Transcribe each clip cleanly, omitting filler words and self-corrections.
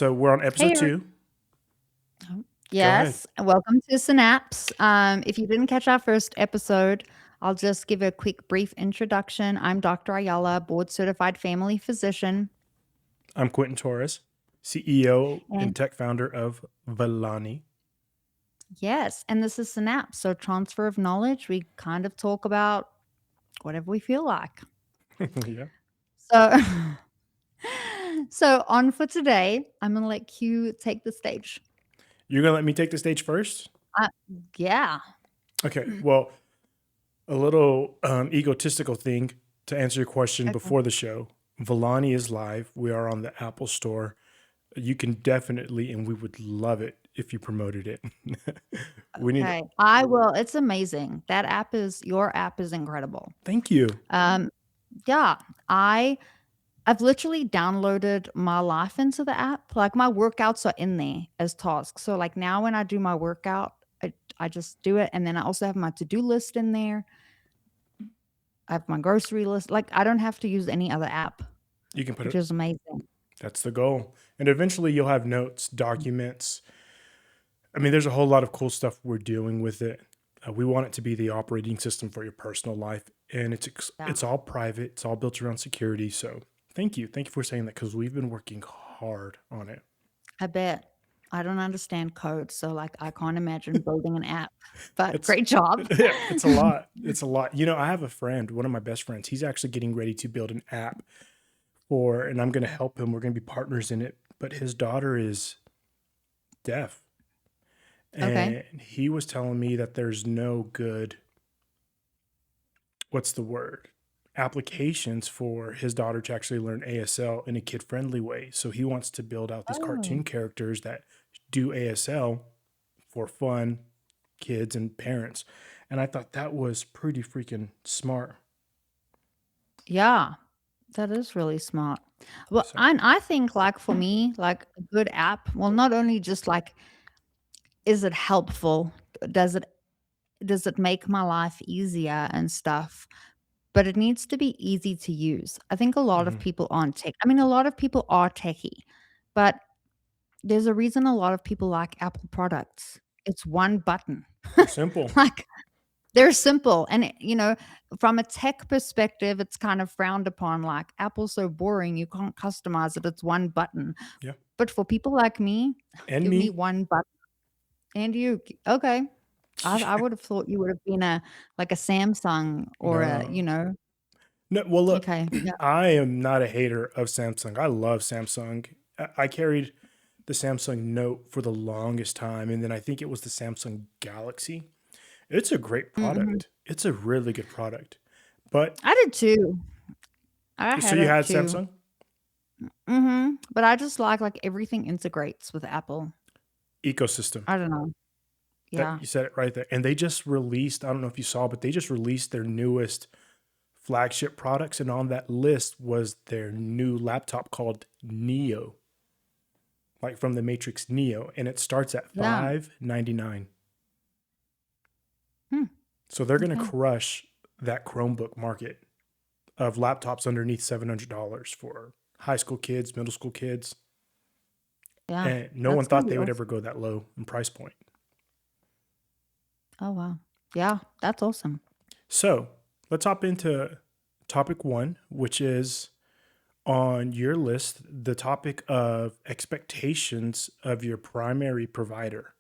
So we're on Hey, episode two. Go ahead. yes, welcome to Synapse. If you didn't catch our first episode, I'll just give a quick brief introduction. I'm Dr. Ayala, board certified family physician. I'm Quentin Torres, CEO and And tech founder of Valani. yes, and this is Synapse. So, transfer of knowledge, we kind of talk about whatever we feel like. Yeah. So, so on for today, I'm going to let Q take the stage. You're going to let me take the stage first? Uh, yeah. Okay. Well, a little egotistical thing to answer your question Okay. before the show. Valani is live. We are on the Apple Store. You can definitely, and we would love it if you promoted it. We need, Okay. I will. It's amazing. Your app is incredible. thank you. Um, yeah, I've literally downloaded my life into the app. Like my workouts are in there as tasks. So like now when I do my workout, I just do it. And then I also have my to-do list in there. I have my grocery list. Like I don't have to use any other app, You can put which it, is amazing. that's the goal. And eventually you'll have notes, documents. I mean, there's a whole lot of cool stuff we're doing with it. We want it to be the operating system for your personal life, and Yeah, it's all private. It's all built around security. So, thank you for saying that because we've been working hard on it. I bet. I don't understand code. So like I can't imagine building an app, but It's great job. yeah, it's a lot. It's a lot. You know, I have a friend, one of my best friends. He's actually getting ready to build an app for, and I'm going to help him. We're going to be partners in it. But his daughter is deaf, Okay. and he was telling me that there's no good, what's the word, applications for his daughter to actually learn ASL in a kid friendly way. So he wants to build out these Oh, cartoon characters that do ASL for fun, kids and parents. And I thought that was pretty freaking smart. yeah. That is really smart. Well, So, and I think like for me, like a good app, well, not only just like is it helpful, does it does it make my life easier and stuff, but it needs to be easy to use. I think a lot of mhm. people aren't tech. I mean, a lot of people are techie, but there's a reason a lot of people like Apple products. It's one button. They're simple. Like they're simple and from a tech perspective, it's kind of frowned upon, like, "Apple's so boring, you can't customize it, it's one button." Yeah. But for people like me, And give me me. one button and okay. I would have thought you would have been like a Samsung or No. a. No, well, look, Okay, yeah. I am not a hater of Samsung. I love Samsung. I carried the Samsung Note for the longest time, and then I think it was the Samsung Galaxy. It's a great Mhm. product. It's a really good product. But I did too. I so had you it had too. Samsung But I just like everything integrates with Apple. ecosystem. I don't know. That Yeah. you said it right there. And they just released, I don't know if you saw, but they just released their newest flagship products, and on that list was their new laptop called Neo, like from the Matrix Neo, and it starts at Yeah. $599. Hmm, So they're going to okay. crush that Chromebook market of laptops underneath $700 for high school kids, middle school kids. Yeah. And no one That's gonna thought be they would awesome. ever go that low in price point. Oh, wow. Yeah, that's awesome. So let's hop into topic one, which is on your list, the topic of expectations of your primary provider.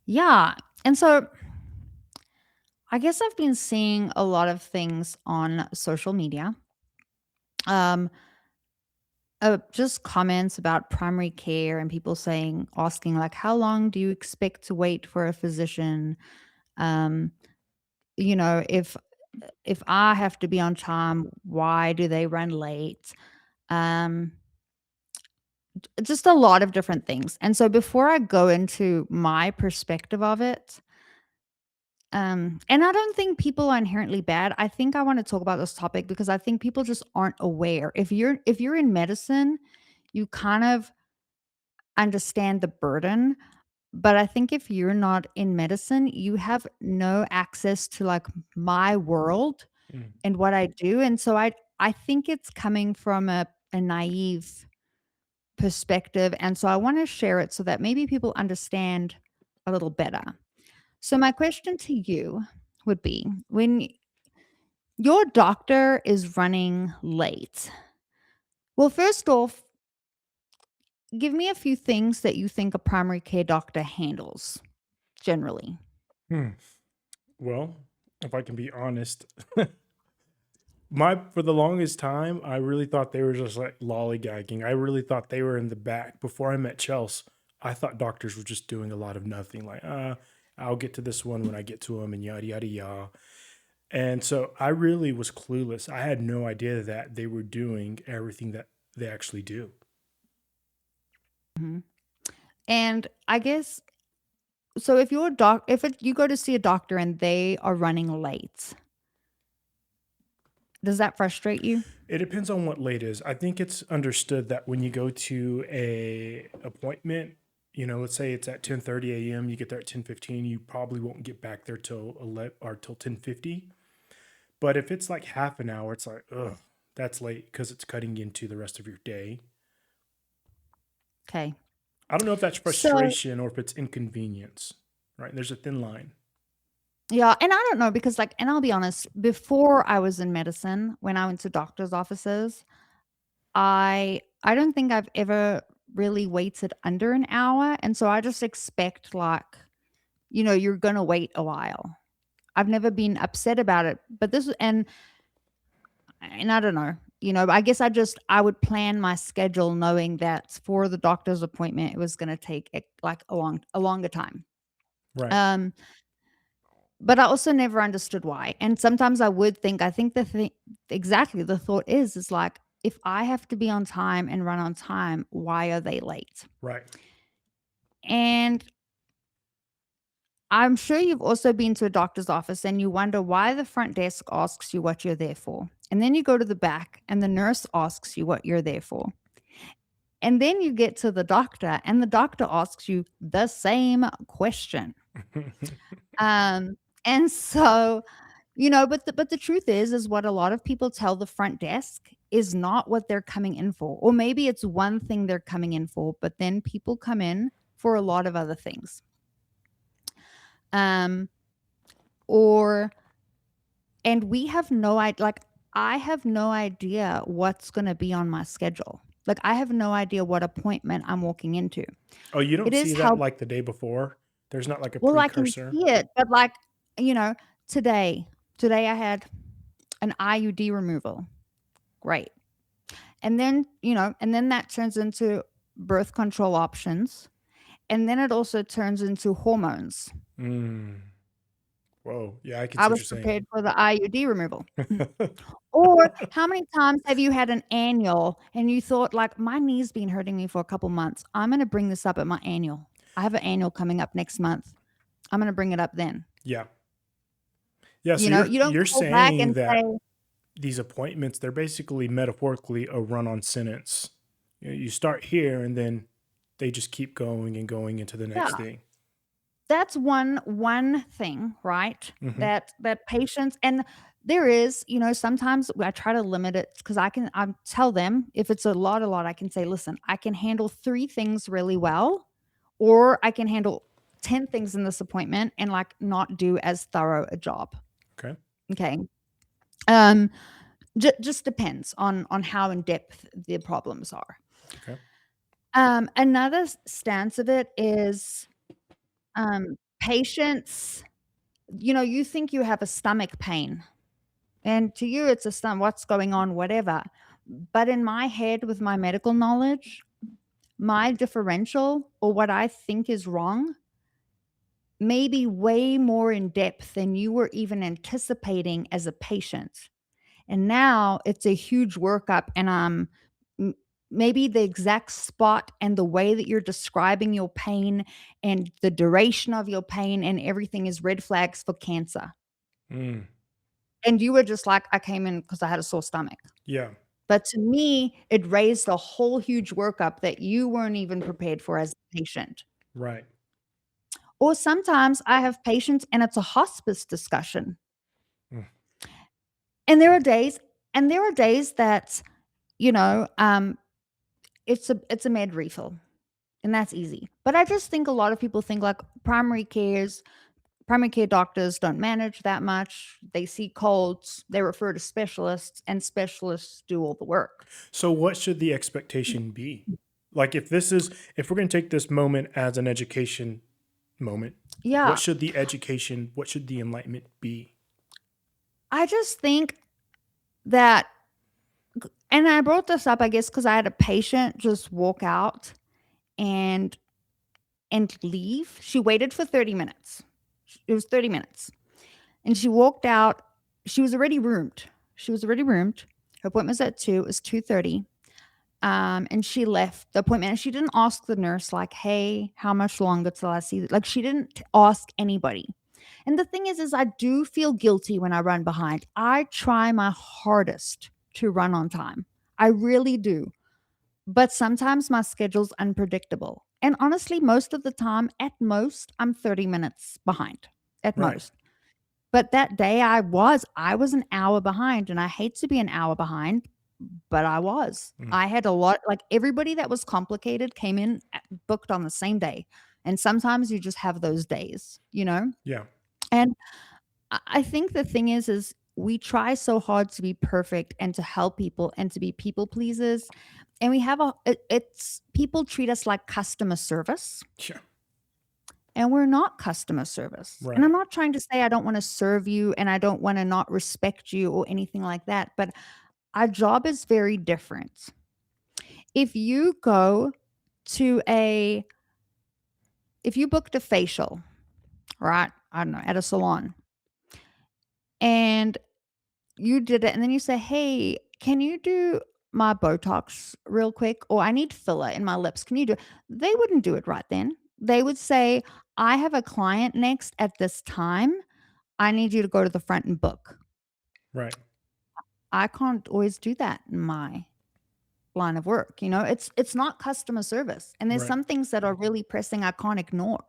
Yeah, and so I guess I've been seeing a lot of things on social media, um, just comments about primary care and people asking, like, "How long do you expect to wait for a physician?" Um, if I have to be on time, why do they run late? Um, just a lot of different things. And so before I go into my perspective of it, and I don't think people are inherently bad. I think I want to talk about this topic because I think people just aren't aware. If you're in medicine, you kind of understand the burden, but I think if you're not in medicine, you have no access to like my world Mm. and what I do. And so I think it's coming from a naive perspective. And so I want to share it so that maybe people understand a little better. So, my question to you would be, when your doctor is running late, well, first off, give me a few things that you think a primary care doctor handles generally. Hmm. Well, if I can be honest, my for the longest time, I really thought they were just like lollygagging. I really thought they were in the back. Before I met Chelsea, I thought doctors were just doing a lot of nothing. Like, I'll get to this one when I get to them, and yada yada yada. And so I really was clueless. I had no idea that they were doing everything that they actually do. Mhm. And I guess so if you go to see a doctor and they are running late, does that frustrate you? It depends on what late is. I think it's understood that when you go to a appointment, let's say it's at 10:30 a.m., you get there at 10:15, you probably won't get back there till 11 or till 10:50. But if it's like half an hour, it's like, ugh, that's late because it's cutting into the rest of your day. Okay. I don't know if that's So, frustration or if it's inconvenience, right? There's a thin line. yeah, and I don't know because and I'll be honest, before I was in medicine, when I went to doctor's offices, I don't think I've ever really waited under an hour, and so I just expect you're gonna wait a while. I've never been upset about it, but this and I don't know, I guess I would plan my schedule knowing that for the doctor's appointment, it was gonna take, like, a longer time. Right, Um, but I also never understood why, and sometimes I think exactly, the thought is like, if I have to be on time and run on time, why are they late? right. And I'm sure you've also been to a doctor's office and you wonder why the front desk asks you what you're there for. And then you go to the back and the nurse asks you what you're there for. And then you get to the doctor and the doctor asks you the same question. Um, and so, but the truth is what a lot of people tell the front desk is not what they're coming in for. Or maybe it's one thing they're coming in for, but then people come in for a lot of other things. Um, or And we have no idea. Like, I have no idea what's going to be on my schedule. Like, I have no idea what appointment I'm walking into. Oh, you It don't is see that how like the day before? There's not like a well I can precursor. see it, but like, you know, today, today I had an IUD removal. Great. And then that turns into birth control options. And then it also turns into hormones. Mm. Whoa. Yeah, I can I see what was you're saying. prepared for the IUD removal. Or how many times have you had an annual and you thought, like, my knee's been hurting me for a couple months. I'm going to bring this up at my annual. I have an annual coming up next month. I'm going to bring it up then. Yeah. Yeah, so you're You don't you're go back saying and say, that these appointments, they're basically metaphorically a run-on sentence. You start here and then they just keep going and going into the yeah, next thing. that's one thing, right? Hmm. That patience and there is, sometimes I try to limit it because I tell them if it's a lot, I can say, listen, I can handle 3 things really well, or I can handle 10 things in this appointment and like not do as thorough a job. Okay. Okay. Um, just depends on how in depth the problems are. Okay. Another stance of it is patience. You think you have a stomach pain, and to you, it's a stomach, what's going on, whatever. But in my head, with my medical knowledge, my differential or what I think is wrong may be way more in depth than you were even anticipating as a patient. And now it's a huge workup, and m- maybe the exact spot and the way that you're describing your pain and the duration of your pain and everything is red flags for cancer. Mm. And you were just like, I came in because I had a sore stomach. Yeah. But to me, it raised a whole huge workup that you weren't even prepared for as a patient. Right. Or sometimes I have patients and it's a hospice discussion. Mm. And there are days that, you know, um, it's a med refill, and that's easy. But I just think a lot of people think like primary care doctors don't manage that much. They see colds, they refer to specialists, and specialists do all the work. So what should the expectation be? Like if we're going to take this moment as an education moment, Yeah, what should the enlightenment be? I just think that, and I brought this up, I guess, because I had a patient just walk out and leave. She waited for 30 minutes. It was 30 minutes. And she walked out. She was already roomed. She was already roomed. Her appointment was at 2. It was 2:30. And she left the appointment, and she didn't ask the nurse, like, "Hey, how much longer till I see," like, she didn't ask anybody. And the thing is I do feel guilty when I run behind. I try my hardest to run on time. I really do. But sometimes my schedule's unpredictable. And honestly, most of the time, at most, I'm 30 minutes behind, at Right. most. But that day I was an hour behind, and I hate to be an hour behind, but I was. Mm. I had a lot, like, everybody that was complicated came in booked on the same day. And sometimes you just have those days, you know? Yeah. And I think the thing is we try so hard to be perfect and to help people and to be people pleasers. And we have it's people treat us like customer service, Yeah. and we're not customer service. And I'm Right. not trying to say I don't want to serve you and I don't want to not respect you or anything like that, but our job is very different. If you go to a if you booked a facial, right? I don't know, at a salon, and you did it, and then you say, "Hey, can you do my Botox real quick? Or I need filler in my lips. Can you do?" They wouldn't do it right then. They would say, "I have a client next at this time. I need you to go to the front and book." Right. I can't always do that in my line of work. It's not customer service. And there's Right. some things that are really pressing I can't ignore.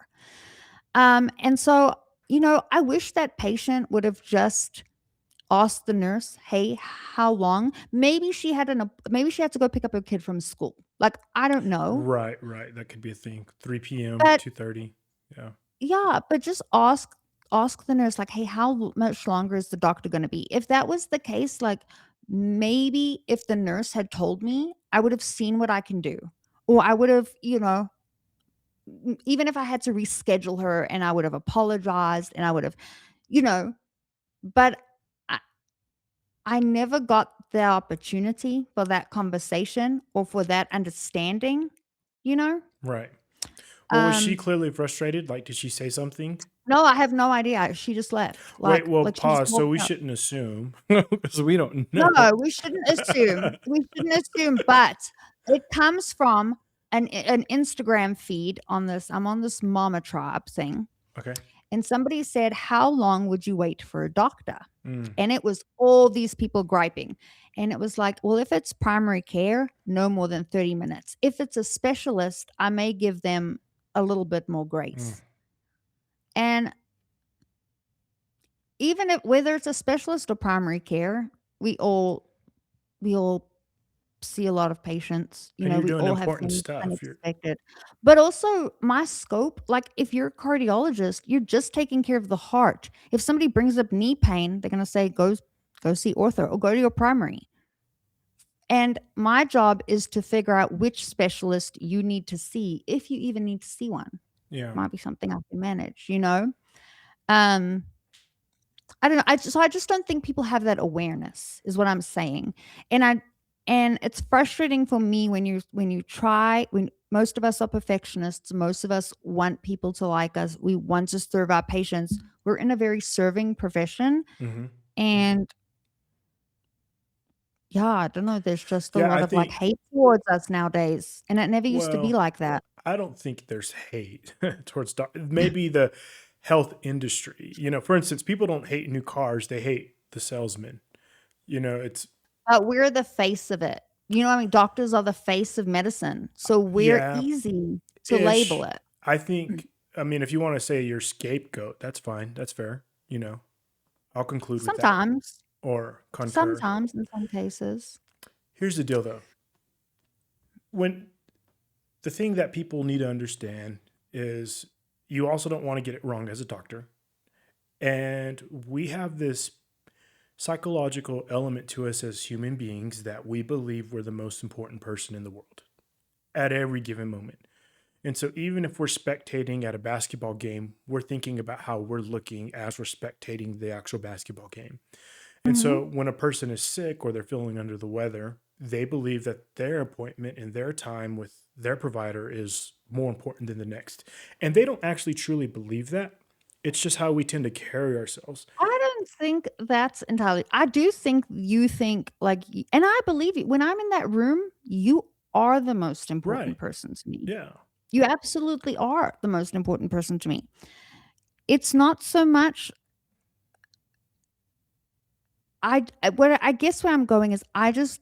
And so, I wish that patient would have just asked the nurse, "Hey, how long?" Maybe she had to go pick up her kid from school. Like, I don't know. Right. Right. That could be a thing. 3 p.m., But 2:30. Yeah. yeah, but just ask the nurse, like, "Hey, how much longer is the doctor gonna be?" If that was the case, like, maybe if the nurse had told me, I would have seen what I can do. Or I would have, even if I had to reschedule her, and I would have apologized, and I would have, you know, but I I never got the opportunity for that conversation or for that understanding, you know? Right. Well, was she Um, clearly frustrated? Like, did she say something? no, I have no idea. She just left. Wait, well, Like, she just pause. So walked we out. shouldn't assume because we don't No, know. we shouldn't assume. We shouldn't assume, but it comes from an Instagram feed on this. I'm on this Mama Tribe thing, Okay. and somebody said, "How long would you wait for a doctor?" Mm. And it was all these people griping. And it was like, "Well, if it's primary care, no more than 30 minutes. If it's a specialist, I may give them a little bit more Mm. grace." And even if whether it's a specialist or primary care, we all we all see a lot of patients. And you're We doing all have important things stuff. You're unexpected. But also my scope, like, if you're a cardiologist, you're just taking care of the heart. If somebody brings up knee pain, they're gonna say, go see ortho or go to your primary. And my job is to figure out which specialist you need to see, if you even need to see one. yeah. Might be something I can manage. Um, I don't know. I just don't think people have that awareness, is what I'm saying. And it's frustrating for me when most of us are perfectionists, most of us want people to like us. We want to serve our patients. We're in a very serving profession. Hmm. And yeah, I don't know, there's just a Yeah. lot I of like think. hate towards us nowadays. And it never used to be Well, like that. I don't think there's hate towards maybe the health industry. For instance, people don't hate new cars; they hate the salesman. It's But we're the face of it. You know what I mean? Doctors are the face of medicine. So we're yeah, easy to label ish. it. I Mm. think. I mean, if you want to say your scapegoat, that's fine. That's fair. I'll conclude with that Sometimes, or concur. sometimes in some cases. Here's the deal, though. when the thing that people need to understand is you also don't want to get it wrong as a doctor. And we have this psychological element to us as human beings that we believe we're the most important person in the world at every given moment. And so, even if we're spectating at a basketball game, we're thinking about how we're looking as we're spectating the actual basketball game. And Mhm. so, when a person is sick or they're feeling under the weather, they believe that their appointment and their time with their provider is more important than the next. And they don't actually truly believe that. It's just how we tend to carry ourselves. I don't think that's entirely I do think you think like and I believe you. When I'm in that room, you are the most important Right. person to me. Yeah. You absolutely are the most important person to me. It's not so much where I guess where I'm going is I just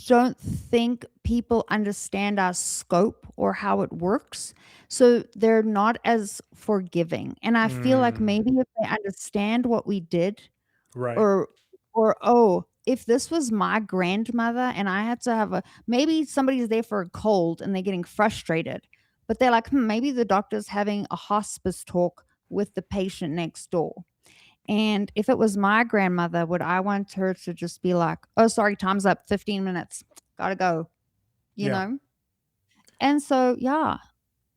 don't think people understand our scope or how it works. So they're not as forgiving. And I feel like Mm, maybe if they understand what we did right. or oh, if this was my grandmother and I had to have a maybe somebody's there for a cold and they're getting frustrated, but they're like, maybe the doctor's having a hospice talk with the patient next door. And if it was my grandmother, would I want her to just be like, "Oh, sorry, time's up, 15 minutes. Gotta go," you Yeah. know? And so, yeah.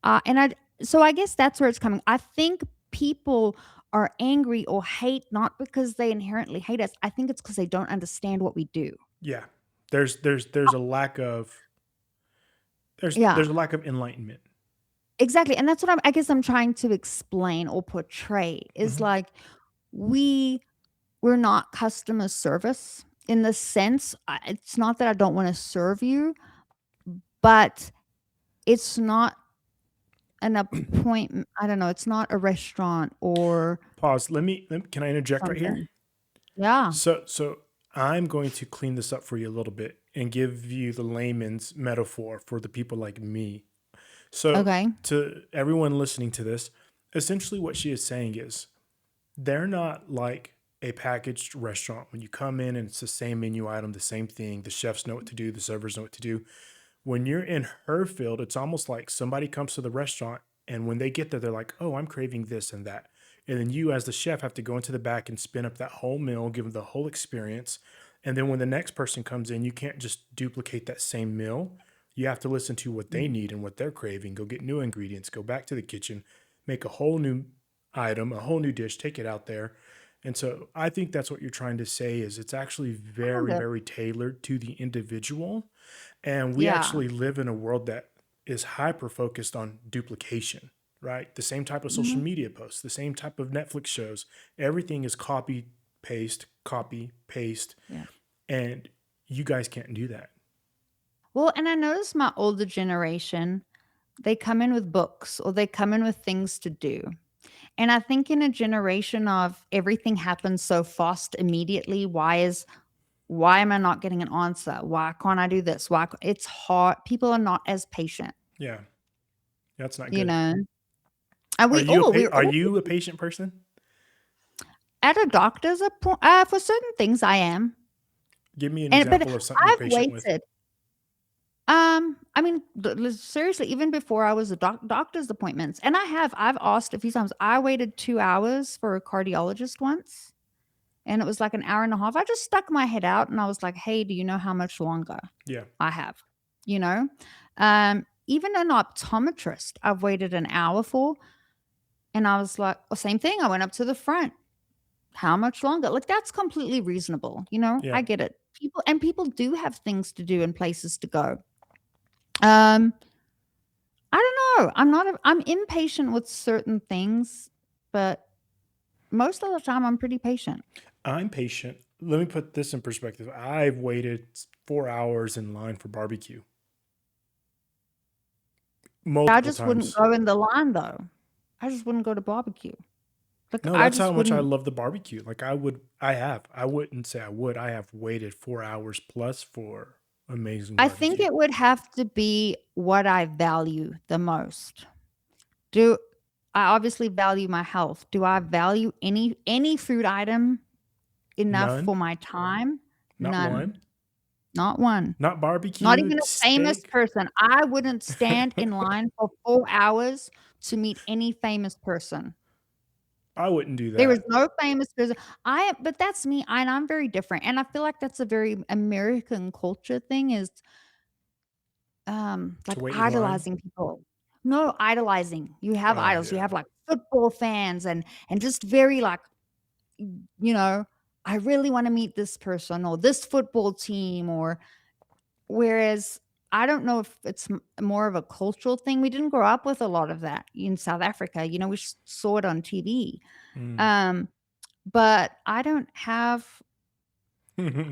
And I guess that's where it's coming. I think people are angry or hate not because they inherently hate us. I think it's because they don't understand what we do. Yeah. There's a lack of Yeah, there's a lack of enlightenment. exactly. And that's what I guess I'm trying to explain or portray is Hmm. like we we're not customer service in the sense it's not that I don't want to serve you, but it's not an appointment. I don't know. It's not a restaurant or Pause. Can I interject right here? something. Yeah. So I'm going to clean this up for you a little bit and give you the layman's metaphor for the people like me. So Okay. to everyone listening to this, essentially what she is saying is they're not like a packaged restaurant when you come in and it's the same menu item, the same thing. The chefs know what to do, the servers know what to do. When you're in her field, it's almost like somebody comes to the restaurant and when they get there, they're like, oh, I'm craving this and that. And then you, as the chef, have to go into the back and spin up that whole meal, give them the whole experience. And then when the next person comes in, you can't just duplicate that same meal. You have to listen to what they need and what they're craving, go get new ingredients, go back to the kitchen, make a whole new item, a whole new dish, take it out there. And so I think that's what you're trying to say is it's actually Kind very, of. very tailored to the individual, and we Yeah. actually live in a world that is hyper focused on duplication, right? The same type of social Mhm. media posts, the same type of Netflix shows. Everything is copy, paste. Yeah. And you guys can't do that. Well, and I notice my older generation, they come in with books or they come in with things to do. And I think in a generation of everything happens so fast immediately, why am I not getting an answer? Why can't I do this? It's hard. People are not as patient, Yeah, that's not you good. know. And we're Are all you a patient person? at a doctor's appointment for certain things I am. Give me an And but example of something you're I've patient with. waited. I mean, seriously, even before I was a doctor's appointments, and I've asked a few times. I waited 2 hours for a cardiologist once, and it was like an hour and a half. I just stuck my head out and I was like, "Hey, do you know how much longer Yeah, I have?" You know, even an optometrist, I've waited an hour for, and I was like, oh, same thing. I went up to the front. How much longer? Like that's completely reasonable. yeah. I get it. People do have things to do and places to go. Um, I don't know. I'm impatient with certain things, but most of the time I'm pretty patient. I'm patient. Let me put this in perspective. I've waited 4 hours in line for barbecue I multiple just wouldn't times. go in the line though. I just wouldn't go to barbecue. Like No, I that's how just much I wouldn't. love the barbecue. Like I wouldn't say I would. I have waited 4 hours plus for amazing I think barbecue. it would have to be what I value the most. Do I obviously value my health? Do I value any food item enough None, for my time? not None. one. Not one. Not Not even barbecued a famous steak? person. I wouldn't stand in line for 4 hours to meet any famous person. I wouldn't do There is that. no famous person. But that's me, and I'm very different, and I feel like that's a very American culture thing is, To like, wait in line? idolizing people. No, idolizing. You have Oh, idols. You yeah. have, like, football fans and just very, like, you know, I really wanna meet this person or this football team or whereas I don't know if it's more of a cultural thing. We didn't grow up with a lot of that in South Africa. We saw it on TV. Mm. Um, but I don't have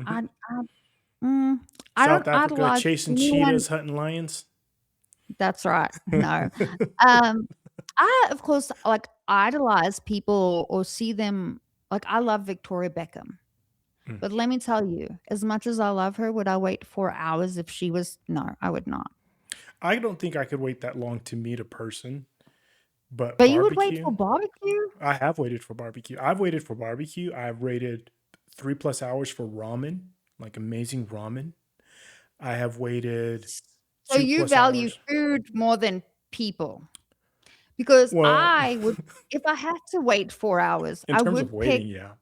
I mm, I don't South Africa idolize chasing anyone. cheetahs, hunting lions? That's right. No. Um, I, of course, like, idolize people or see them like, I love Victoria Beckham. Mm. But let me tell you, as much as I love her, would I wait 4 hours if she was no, I would not. I don't think I could wait that long to meet a person, but But you would wait for barbecue? barbecue? I have waited for barbecue. I've waited for barbecue. I've waited 3 plus hours for ramen, like amazing ramen. I have waited So two you plus value hours. food more than people? Because Well, I would if I had to wait 4 hours, in I terms of would pick waiting, yeah.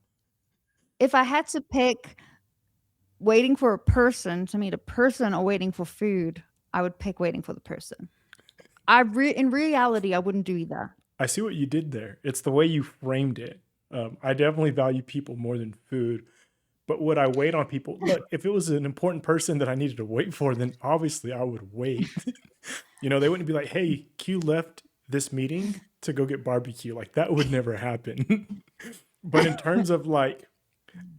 if I had to pick waiting for a person to meet a person or waiting for food, I would pick waiting for the person. In reality, I wouldn't do either. I see what you did there. It's the way you framed it. I definitely value people more than food. But would I wait on people? Look, if it was an important person that I needed to wait for, then obviously I would wait. They wouldn't be like, hey, Q left this meeting to go get barbecue. Like that would never happen. But in terms of like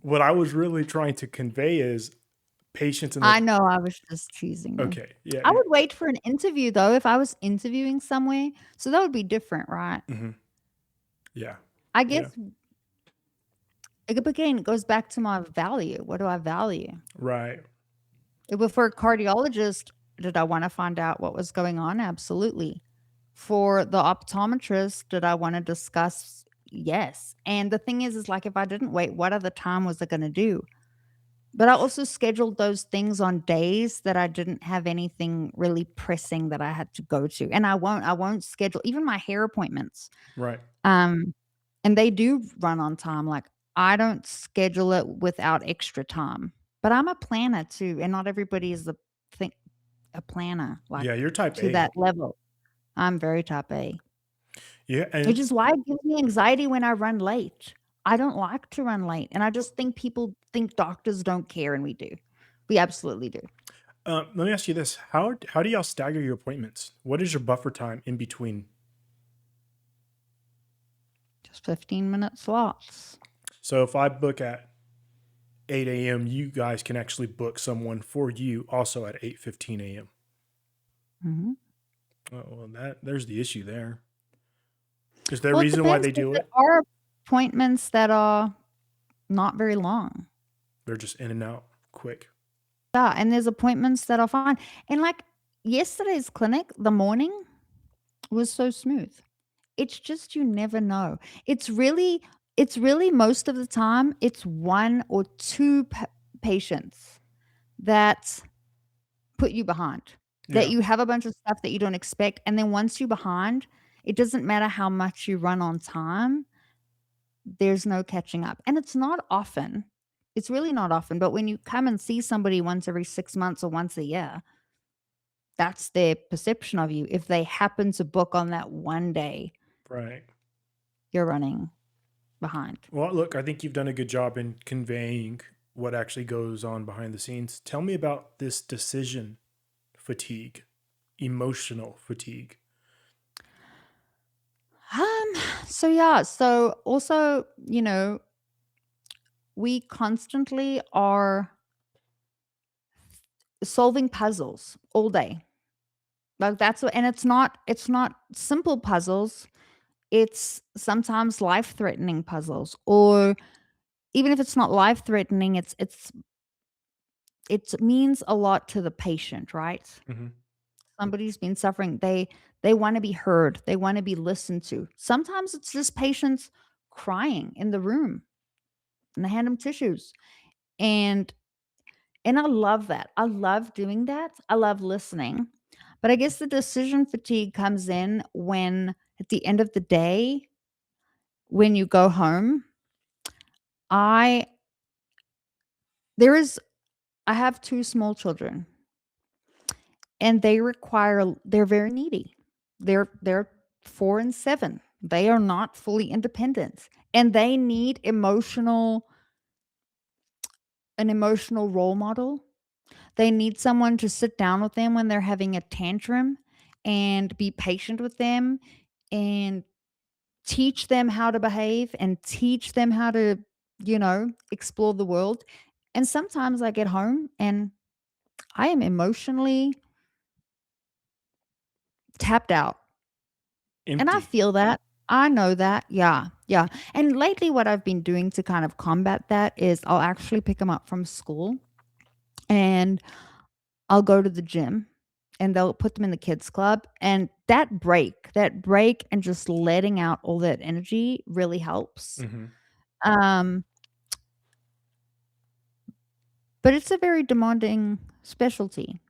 what I was really trying to convey is patience in the I know I was just teasing you. okay, yeah, I would wait for an interview though if I was interviewing somewhere, so that would be different, right? mhm, yeah, I yeah, guess again, it goes back to my value. What do I value? right, If for a cardiologist, did I wanna find out what was going on? Absolutely. For the optometrist, did I wanna discuss? Yes. And the thing is, like, if I didn't wait, what other time was I gonna do? But I also scheduled those things on days that I didn't have anything really pressing that I had to go to, and I won't schedule even my hair appointments. right. Um, and they do run on time, like, I don't schedule it without extra time, but I'm a planner too, and not everybody is think a planner, like, Yeah, you're type to A. that level. I'm very type A, Yeah, which and is why it gives me anxiety when I run late. I don't like to run late, and I just think people think doctors don't care, and we do. We absolutely do. let me ask you this: how do y'all stagger your appointments? What is your buffer time in between? Just 15-minute slots. So if I book at 8 a.m., you guys can actually book someone for you also at 8:15 a.m. Mhm. Oh, well, there's the issue there. Is there a Well, it reason why depends they 'cause do there it? are appointments that are not very long. They're just in and out quick. Yeah, and there's appointments that are fine. And, like, yesterday's clinic, the morning was so smooth. It's just you never know. It's really most of the time, it's 1 or 2 patients that put you behind, that Yeah, you have a bunch of stuff that you don't expect, and then once you're behind, it doesn't matter how much you run on time, there's no catching up, and it's not often. It's really not often, but when you come and see somebody once every 6 months or once a year, that's their perception of you. If they happen to book on that one day, right. you're running behind. Well, look, I think you've done a good job in conveying what actually goes on behind the scenes. Tell me about this decision fatigue, emotional fatigue. Um, so yeah, so also, we constantly are solving puzzles all day. Like that's what and it's not simple puzzles. It's sometimes life-threatening puzzles or even if it's not life-threatening, it means a lot to the patient, right? Hmm. Somebody's been suffering. They wanna be heard. They wanna be listened to. Sometimes it's just patients crying in the room and they hand them tissues. And And I love that. I love doing that. I love listening. But I guess the decision fatigue comes in when, at the end of the day, when you go home, I there is I have 2 small children, and they're very needy. They're 4 and 7. They are not fully independent, and they need an emotional role model. They need someone to sit down with them when they're having a tantrum and be patient with them and teach them how to behave and teach them how to, explore the world. And sometimes I get home and I am emotionally tapped out. And I Empty. feel that. I know that. Yeah. Yeah. And lately, what I've been doing to kind of combat that is I'll actually pick them up from school and I'll go to the gym and they'll put them in the kids club. And that break and just letting out all that energy really helps. Hmm. Um, but it's a very demanding specialty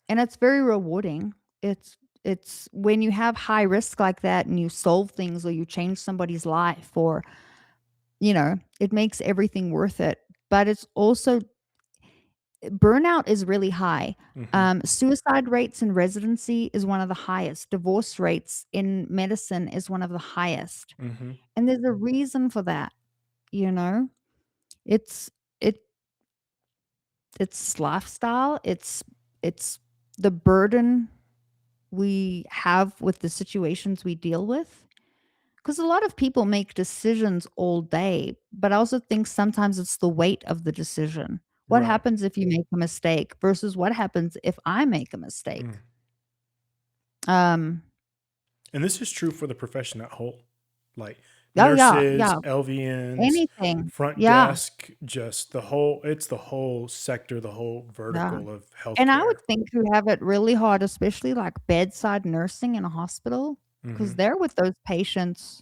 and it's very rewarding. It's when you have high risk like that and you solve things or you change somebody's life or it makes everything worth it. But it's also burnout is really high. Hmm. Suicide rates in residency is one of the highest. Divorce rates in medicine is one of the highest. Hmm. And there's a reason for that, you know? It's it it's lifestyle, it's the burden we have with the situations we deal with. Because a lot of people make decisions all day, but I also think sometimes it's the weight of the decision. What Right. happens if you make a mistake versus what happens if I make a mistake? Mm. Um, And this is true for the profession at whole. Like oh yeah, nurses, yeah, LVNs, anything. front Yeah, desk, just it's the whole sector, the whole yeah. vertical of And I healthcare. would think who have it really hard, especially like bedside nursing in a hospital, because Hmm. they're with those patients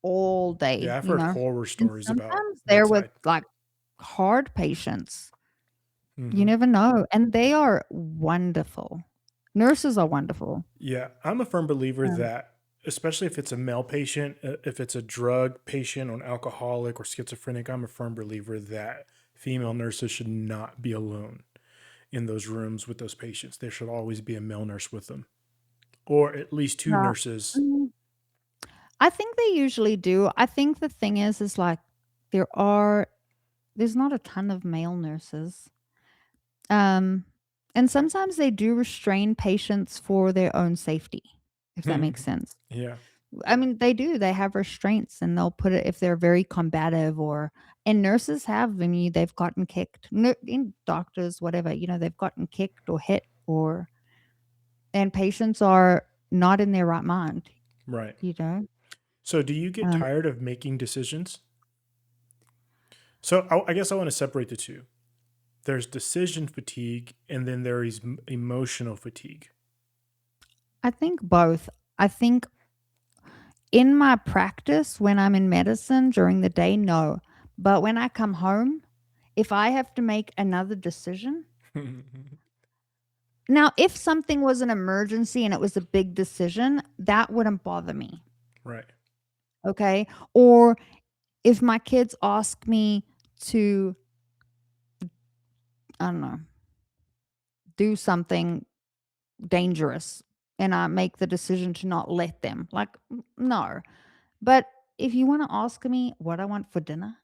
all Yeah, day, I've heard horror and stories about sometimes they're with bedside. like hard patients. You Hmm. never know, and they are wonderful. Nurses are wonderful. Yeah, I'm a firm believer Um, that, especially if it's a male patient, if it's a drug patient or an alcoholic or schizophrenic, I'm a firm believer that female nurses should not be alone in those rooms with those patients. There should always be a male nurse with them, or at least two yeah. nurses. Mm, I think they usually do. I think the thing is like there are there's not a ton of male nurses. Um, and sometimes they do restrain patients for their own safety, if that makes sense. Yeah. I mean, they do. They have restraints and they'll put it if they're very combative or and nurses have, I mean, they've gotten kicked. In doctors, whatever, they've gotten kicked or hit or and patients are not in their right mind, Right. you know? So, do you get Um, tired of making decisions? So, I guess I want to separate the two. There's decision fatigue, and then there is emotional fatigue. I think both. I think in my practice, when I'm in medicine during the day, no. But when I come home, if I have to make another decision, now, if something was an emergency and it was a big decision, that wouldn't bother me. Right. Okay. Or if my kids ask me to, I don't know, do something dangerous and I make the decision to not let them, like, no. But if you want to ask me what I want for dinner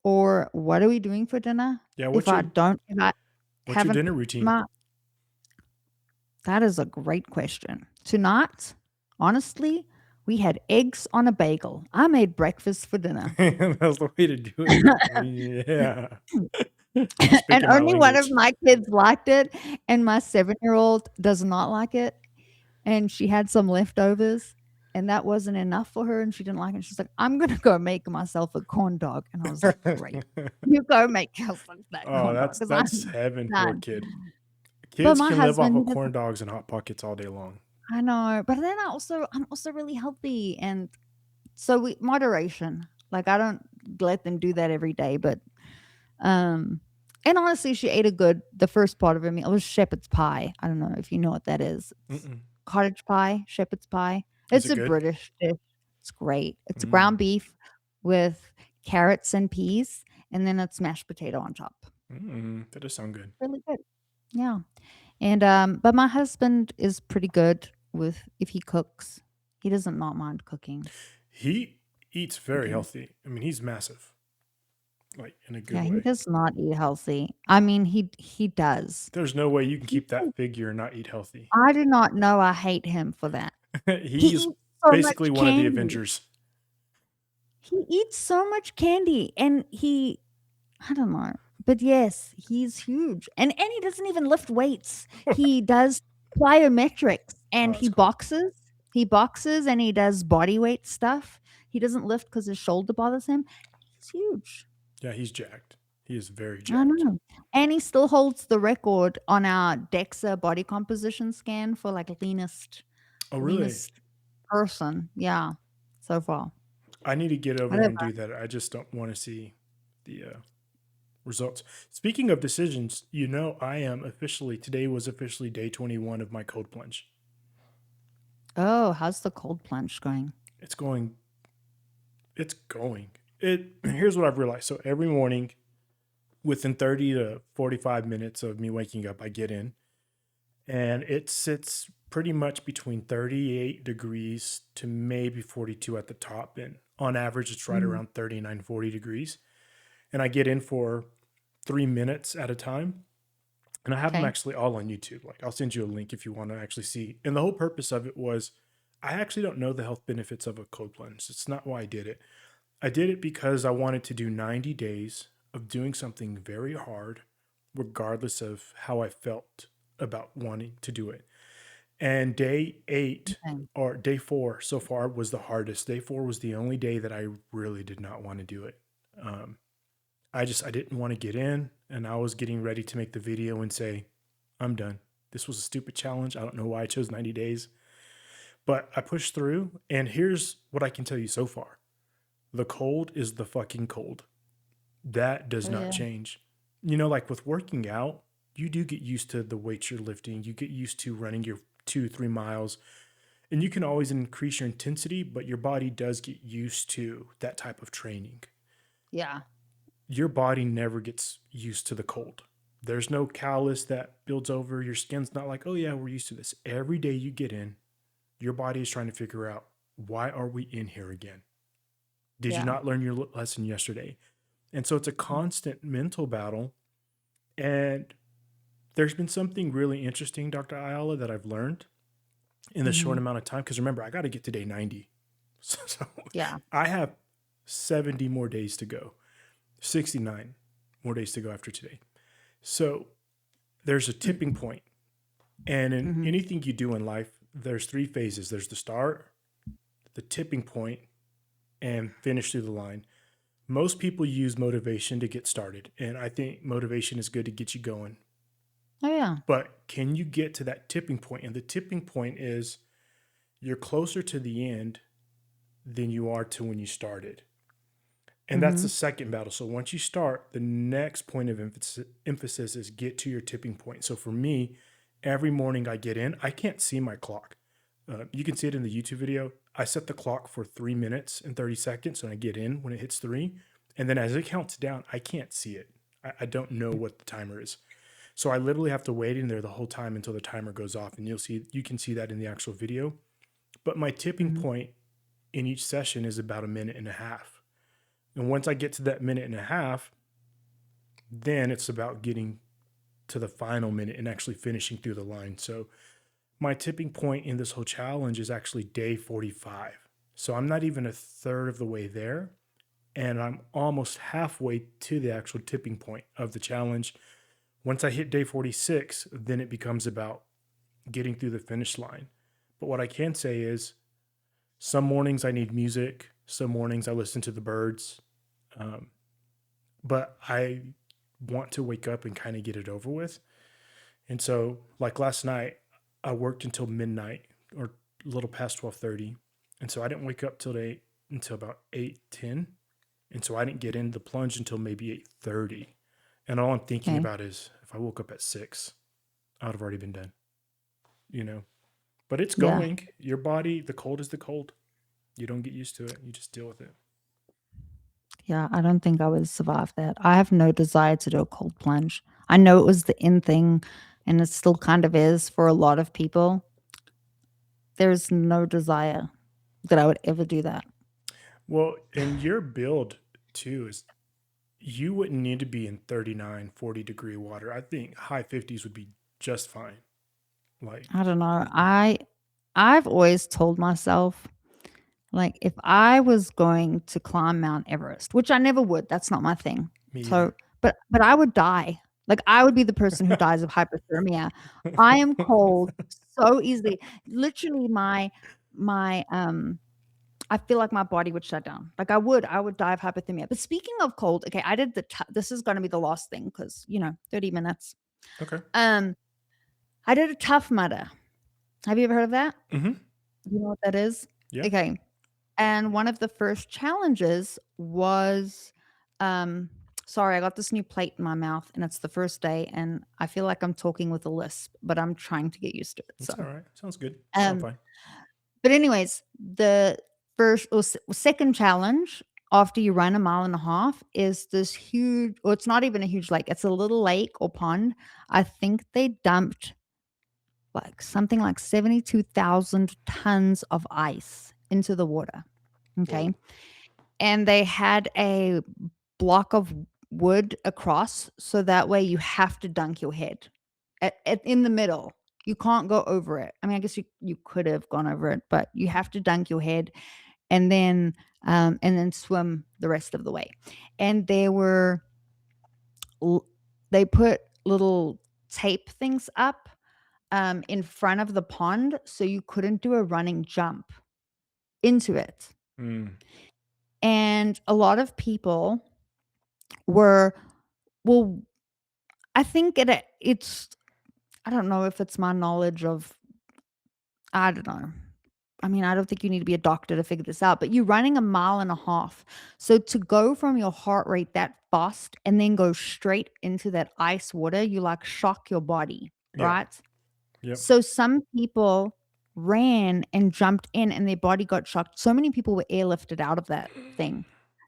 or what are we doing for dinner, Yeah. if I What's your haven't, dinner routine? my, that is a great question. Tonight, honestly, we had eggs on a bagel. I made breakfast for dinner. That's the way to do it. Yeah. I'm And speaking my only one of language. my kids liked it, and my 7-year-old does not like it, and she had some leftovers, and that wasn't enough for her, and she didn't like it. She's like, "I'm gonna go make myself a corn dog," and I was like, "Great. You go make yourself that Oh, corn dog that's 'cause that's I'm heaven for a done." kid. But Kids my can live off husband, he of corn doesn't. dogs and hot pockets all day long. I know, but then I'm also really healthy, and so we moderation. Like, I don't let them do that every day, but, Um, and honestly, she ate the first part of her meal. It was shepherd's pie. I don't know if you know what that is. It's Mm-mm. cottage pie, shepherd's pie. Is It's it a good? British dish. It's great. It's ground Mm. beef with carrots and peas, and then it's mashed potato on top. That does sound good. Really good. Yeah. And but my husband is pretty good with if he cooks. He doesn't not mind cooking. He eats very Okay. healthy. I mean, he's massive, like in a good Yeah, he way. does not eat healthy. I mean, he does. There's no way you can He keep that figure and not eat healthy. I do not know I hate him for that. He He is eats so basically much one of the candy. Avengers. He eats so much candy and I don't know. But yes, he's huge. And he doesn't even lift weights. He does plyometrics Oh, and that's cool. He boxes and he does body weight stuff. He doesn't lift because his shoulder bothers him. He's huge. Yeah, he's jacked. He is very I jacked. know. And he still holds the record on our DEXA body composition scan for like Oh, really? leanest person. Yeah. So far. I need to get over there and Whatever. do that. I just don't want to see the results. Speaking of decisions, today was officially day 21 of my cold plunge. Oh, how's the cold plunge going? It's going, it's going. Here's what I've realized. So every morning, within 30 to 45 minutes of me waking up, I get in and it sits pretty much between 38 degrees to maybe 42 at the top. And on average, it's right Mhm. around 39, 40 degrees. And I get in for 3 minutes at a time. And I have them Okay. actually all on YouTube. Like I'll send you a link if you want to actually see. And the whole purpose of it was I actually don't know the health benefits of a cold plunge. It's not why I did it. I did it because I wanted to do 90 days of doing something very hard, regardless of how I felt about wanting to do it. And day 8 Okay. or day 4 so far was the hardest. Day 4 was the only day that I really did not want to do it. Um, I didn't want to get in, and I was getting ready to make the video and say, I'm done. This was a stupid challenge. I don't know why I chose 90 days, but I pushed through. And here's what I can tell you so far: the cold is the fucking cold. That does Oh, not yeah. change. You know, like with working out, you do get used to the weights you're lifting. You get used to running your 2, 3 miles, and you can always increase your intensity, but your body does get used to that type of training. Yeah. Your body never gets used to the cold. There's no callus that builds over. Your skin's not like, oh yeah, we're used to this. Every day you get in, your body is trying to figure out, why are we in here again? Did you Yeah. not learn your lesson yesterday? And so it's a constant mental battle. And there's been something really interesting, Dr. Ayala, that I've learned in the short Mhm. amount of time. Because remember, I got to get to day 90. So Yeah. I have 70 more days to go, 69 more days to go after today. So there's a tipping point. And in Mhm. anything you do in life, there's 3 phases: there's the start, the tipping point, and finish through the line. Most people use motivation to get started. And I think motivation is good to get you going. Oh, yeah. But can you get to that tipping point? And the tipping point is you're closer to the end than you are to when you started. And that's the Mhm. second battle. So once you start, the next point of emphasis is get to your tipping point. So for me, every morning I get in, I can't see my clock. You can see it in the YouTube video. I set the clock for 3 minutes and 30 seconds, and I get in when it hits 3. And then as it counts down, I can't see it. I don't know what the timer is. So I literally have to wait in there the whole time until the timer goes off. And you can see that in the actual video. But my tipping Mhm. point in each session is about a minute and a half. And once I get to that minute and a half, then it's about getting to the final minute and actually finishing through the line. So my tipping point in this whole challenge is actually day 45. So I'm not even a third of the way there. And I'm almost halfway to the actual tipping point of the challenge. Once I hit day 46, then it becomes about getting through the finish line. But what I can say is some mornings I need music, some mornings I listen to the birds. Um, but I want to wake up and kind of get it over with. And so, like last night, I worked until midnight or a little past 12:30, and so I didn't wake up until about 8:10, and so I didn't get into the plunge until maybe 8:30. And all I'm thinking Okay. about is if I woke up at 6, I would have already been done, you know? But it's Yeah. going. Your body, the cold is the cold. You don't get used to it. You just deal with it. Yeah. I don't think I would survive that. I have no desire to do a cold plunge. I know it was the in thing and it still kind of is for a lot of people. There's no desire that I would ever do that. Well, and your build too is you wouldn't need to be in 39, 40-degree water. I think high 50s would be just fine. I Like don't know. I've always told myself, like, if I was going to climb Mount Everest, which I never would, that's not my thing. me So, either. but I would die. Like, I would be the person who dies of hypothermia. I am cold so easily. Literally, I feel like my body would shut down. Like, I would die of hypothermia. But speaking of cold, okay, I did this is gonna be the last thing because 30 minutes. Okay. Um, I did a Tough Mudder. Have you ever heard of that? Mm-hmm. You know what that is? Yeah. Okay. And one of the first challenges was, um, sorry, I got this new plate in my mouth and it's the first day and I feel like I'm talking with a lisp, but I'm trying to get used to it. So, That's all right. Sounds good. Sound um, fine. but anyways, the first or second challenge after you run a mile and a half is this huge, or it's not even a huge lake, it's a little lake or pond. I think they dumped like something like 72,000 tons of ice into the water. Okay. Whoa. And they had a block of wood across so that way you have to dunk your head in the middle. You can't go over it. I mean, I guess you could have gone over it, but you have to dunk your head and then swim the rest of the way. And they put little tape things up in front of the pond so you couldn't do a running jump into it. Mm. And a lot of people were, well, I think it's, I don't know if it's my knowledge of, I don't know. I mean, I don't think you need to be a doctor to figure this out, but you're running a mile and a half. So to go from your heart rate that fast and then go straight into that ice water, you like shock your body, Yeah. right? Yep. So some people ran and jumped in and their body got shocked. So many people were airlifted out of that thing.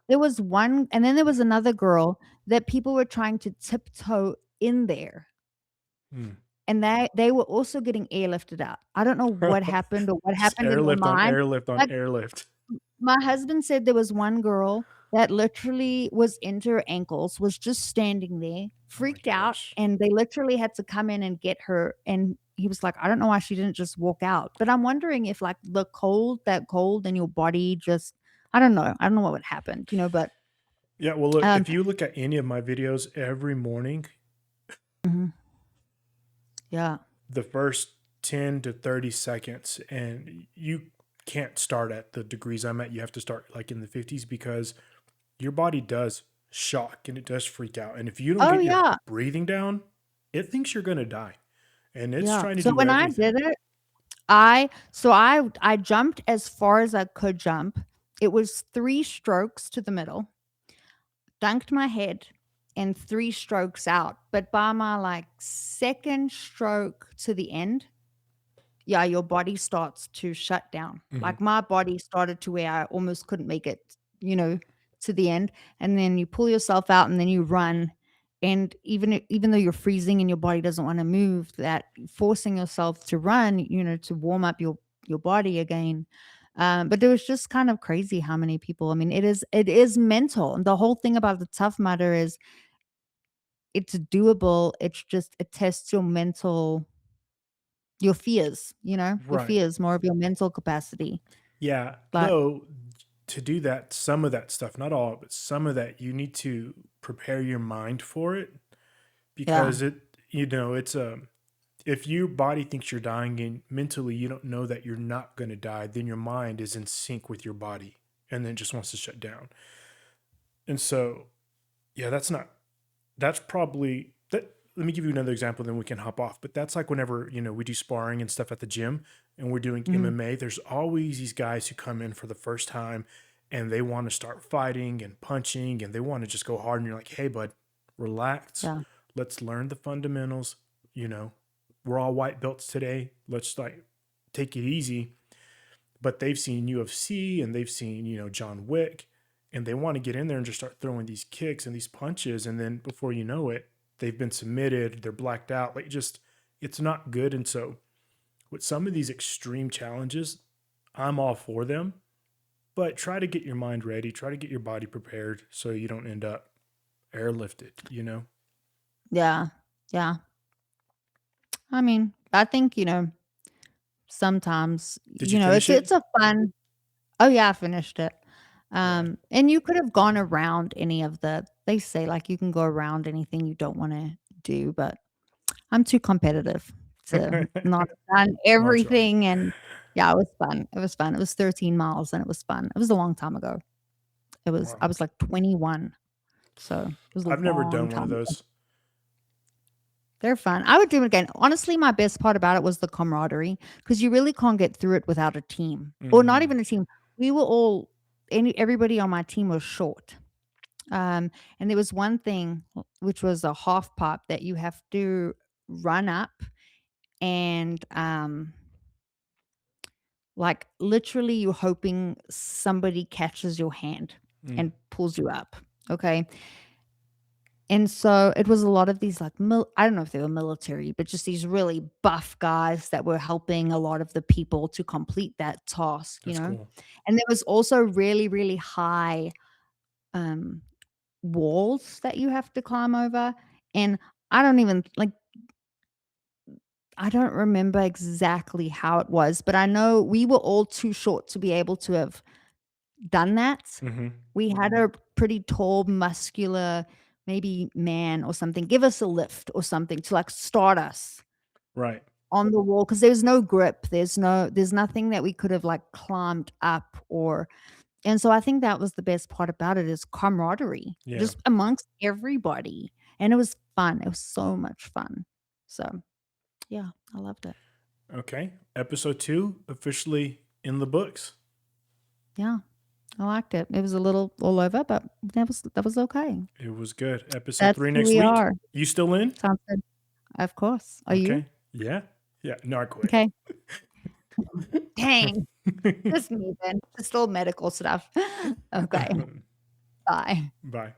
There was one, and then there was another girl that people were trying to tiptoe in there, Mm. and they were also getting airlifted out. I don't know what happened or what Just happened in their airlift on mind. airlift on Like, airlift. my husband said there was one girl that literally was into her ankles, was just standing there, Oh my freaked out, gosh. and they literally had to come in and get her, and he was like, "I don't know why she didn't just walk out." But I'm wondering if, like, that cold and your body just I don't know. I don't know what would happen, but, Yeah. Well, look, um if you look at any of my videos every morning, mhm, yeah. the first 10 to 30 seconds, and you can't start at the degrees I'm at. You have to start like in the 50s because your body does shock and it does freak out. And if you don't Oh, get your yeah, breathing down, it thinks you're going to die and it's yeah. trying to So do when I did everything. it, I jumped as far as I could jump. It was 3 strokes to the middle, dunked my head, and 3 strokes out. But by my, like, 2nd stroke to the end, yeah, your body starts to shut down. Hmm. Like, my body started to where I almost couldn't make it, to the end, and then you pull yourself out and then you run, and even though you're freezing and your body doesn't wanna move, that forcing yourself to run, to warm up your body again. But it was just kind of crazy how many people, I mean, it is mental, and the whole thing about the Tough Mudder is it's doable, it's just it tests your fears, your Right. fears, more of your mental capacity. Yeah. But Though, to do that, some of that stuff, not all, but some of that, you need to prepare your mind for it yeah. because it's if your body thinks you're dying and mentally you don't know that you're not going to die, then your mind is in sync with your body and then it just wants to shut down. And so, yeah, that's probably that. Let me give you another example, then we can hop off. But that's like whenever, we do sparring and stuff at the gym and we're doing Mhm. MMA, there's always these guys who come in for the first time and they want to start fighting and punching and they want to just go hard. And you're like, hey, bud, relax. Yeah. Let's learn the fundamentals. You know, we're all white belts today. Let's like take it easy. But they've seen UFC and they've seen, John Wick, and they want to get in there and just start throwing these kicks and these punches. And then before you know it, they've been submitted, they're blacked out. Like, just, it's not good. And so, with some of these extreme challenges, I'm all for them, but try to get your mind ready, try to get your body prepared so you don't end up airlifted. Yeah. Yeah. I mean, I think, sometimes, Did you finish it's it? a fun. Oh, yeah, I finished it. Yeah. And you could have gone around any of they say, like, you can go around anything you don't wanna do, but I'm too competitive to not have done Well, that's right. everything, and yeah, it was fun. It was fun. It was 13 miles, and it was fun. It was a long time ago. Wow. I was, like, 21, so it was a I've never long done one time of ago. those. They're fun. I would do it again. Honestly, my best part about it was the camaraderie because you really can't get through it without a team, or not Mm, even a team. We were all everybody on my team was short. And there was one thing, which was a half pipe that you have to run up and like literally you're hoping somebody catches your hand mm, and pulls you up. Okay. And so it was a lot of these like I don't know if they were military, but just these really buff guys that were helping a lot of the people to complete that that's task. cool. And there was also really, really high um walls that you have to climb over. And I don't even like I don't remember exactly how it was, but I know we were all too short to be able to have done that. Hmm. We had a pretty tall, muscular, maybe man or something give us a lift or something to like start us Right. on the wall because there's no grip. There's nothing that we could have like climbed up or and so I think that was the best part about it is camaraderie Yeah. just amongst everybody. And it was fun. It was so much fun. So yeah, I loved it. Okay. Episode 2 officially in the books. Yeah, I liked it. It was a little all over, but that was okay. It was good. Episode That's 3 who next we week. are. You still in? Sounds good. Of course. Are you? Okay. Yeah. Yeah. No, I quit. Okay. Dang. Just me then. Just all medical stuff. Okay. Bye. Bye.